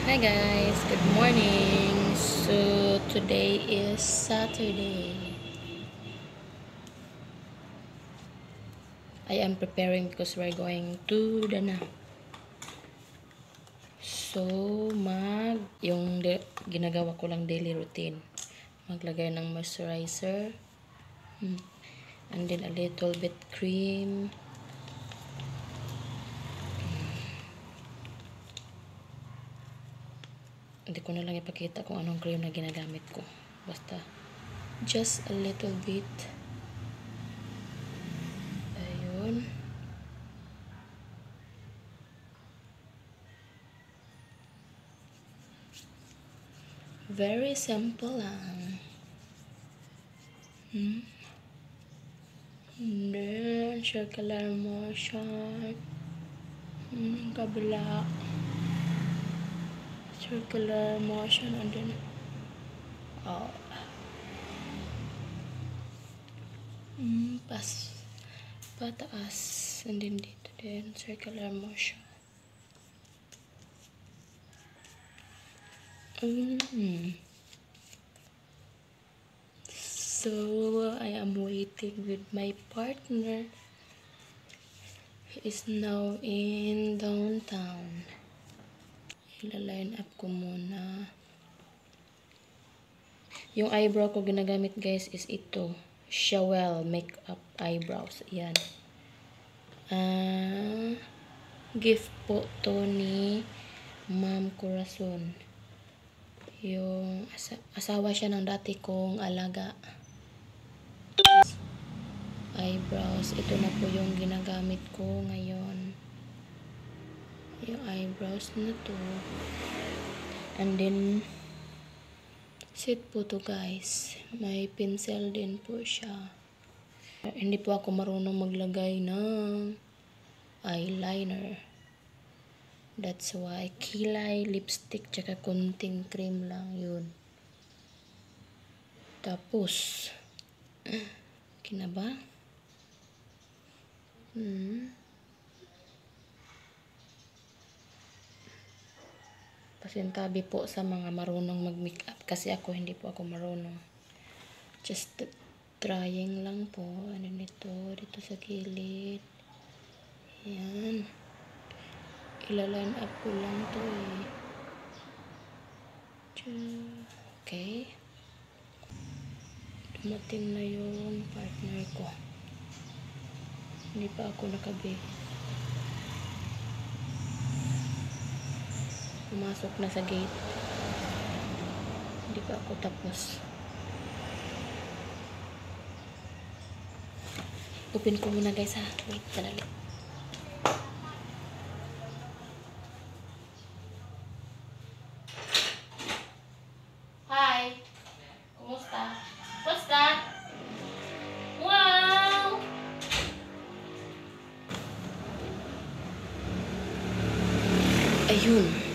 Hi guys, good morning. So today is Saturday. I am preparing because we're going to Dana. So ginagawa ko lang daily routine. Maglagay ng moisturizer. And then a little bit cream. Hindi ko na lang ipakita kung anong cream na ginagamit ko. Basta just a little bit. Ayun. Very simple lang. And then, circular motion. Kabila. Circular motion. And then, pataas. And then dito din, circular motion. So, I am waiting with my partner. He is now in downtown. Ila-line up ko muna. Yung eyebrow ko ginagamit guys is ito. Shawel Makeup Eyebrows. Ayan. Gift po to ni Ma'am Corazon. Yung asawa siya ng dati kong alaga. Eyebrows. Ito na po yung ginagamit ko ngayon. Yung eyebrows na to. And then, set po to guys. May pencil din po siya. Hindi po ako marunong maglagay ng eyeliner. That's why kilay, lipstick, tsaka konting cream lang yun. Tapos, kinaba? Pasintabi po sa mga marunong mag-makeup kasi ako hindi po ako marunong. Just trying lang po. Ano nito? Dito sa gilid. Yan. Ila-line up ko lang to eh. Okay. Dumating na yung partner ko. Hindi pa ako nakabi. Pumasok na sa gate. Hindi pa ako tapos. Open ko muna guys ha. Wait, sandali. Hi! Kumusta? What's that? Wow! Ayun.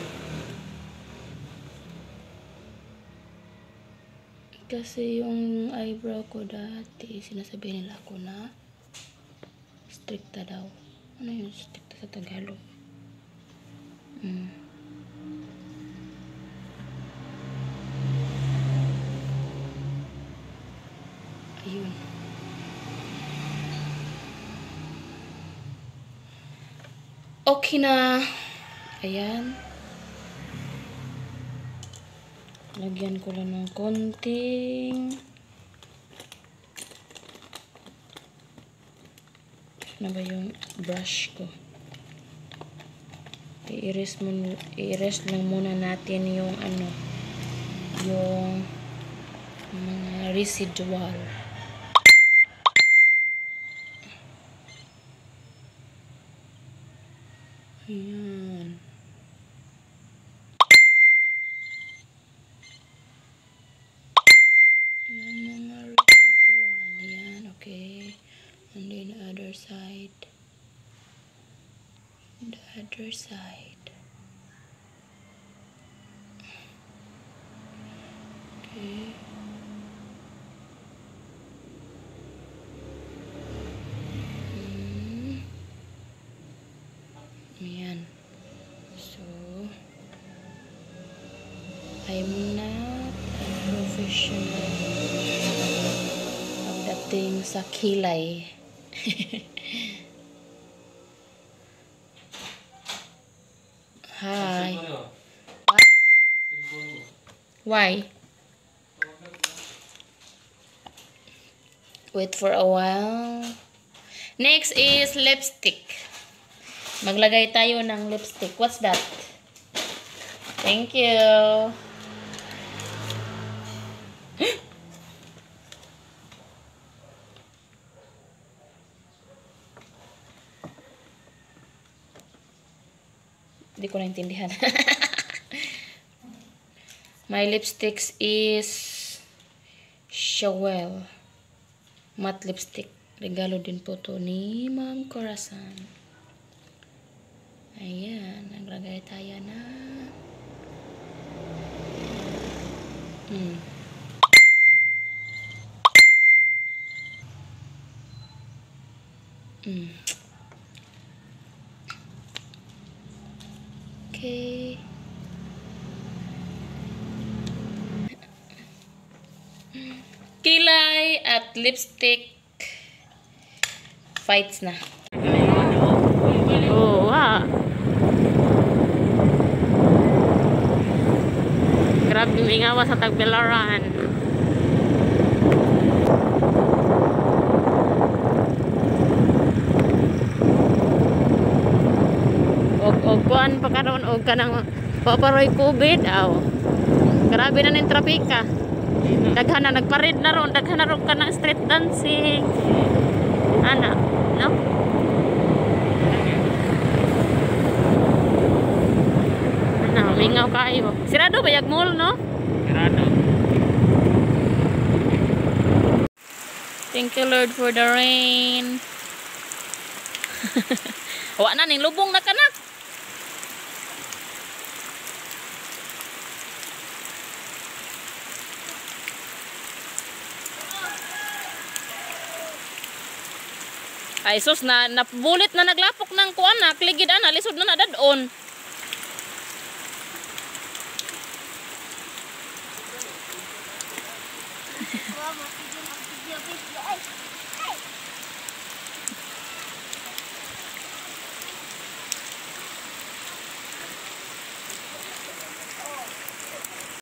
Kasi yung eyebrow ko dati, sinasabi nila ako na stricta daw. Ano yung stricta sa Tagalog? Ayun. Okay na. Ayan. Lagyan ko lang ng konting. Ano ba yung brush ko? I-erase lang muna natin yung ano, yung mga residual. Ayan. Ayan mga residual. Ayan, okay. And then the other side. The other side. Okay. Ayan. So, I'm not a professional pagdating sa kilay. Hi. What? Why? Wait for a while. Next is lipstick. Maglagay tayo ng lipstick. What's that? Thank you. Hindi ko naintindihan. My lipsticks is Shawel matte lipstick. Regalo din po to ni Ma'am Corazon. Ayan, naglagay tayo na. Okay. Kilay at lipstick fights na. Oh, wow. Grabe mingawa sa Tagbilaran. Og kuan pa karon og kanang paparoy COVID aw. Grabe na ning trapika. Daghan na nagparid na ron, daghan na ron kanang street dancing. Ana, no? Ana, mingaw kayo. Sirado ba yag mall, no? Sirado. Thank you Lord for the rain. Wa na ning lubong na kanak. Ay sus na nabulit na naglapok ng kuan na kligid ana lisod na nadadon.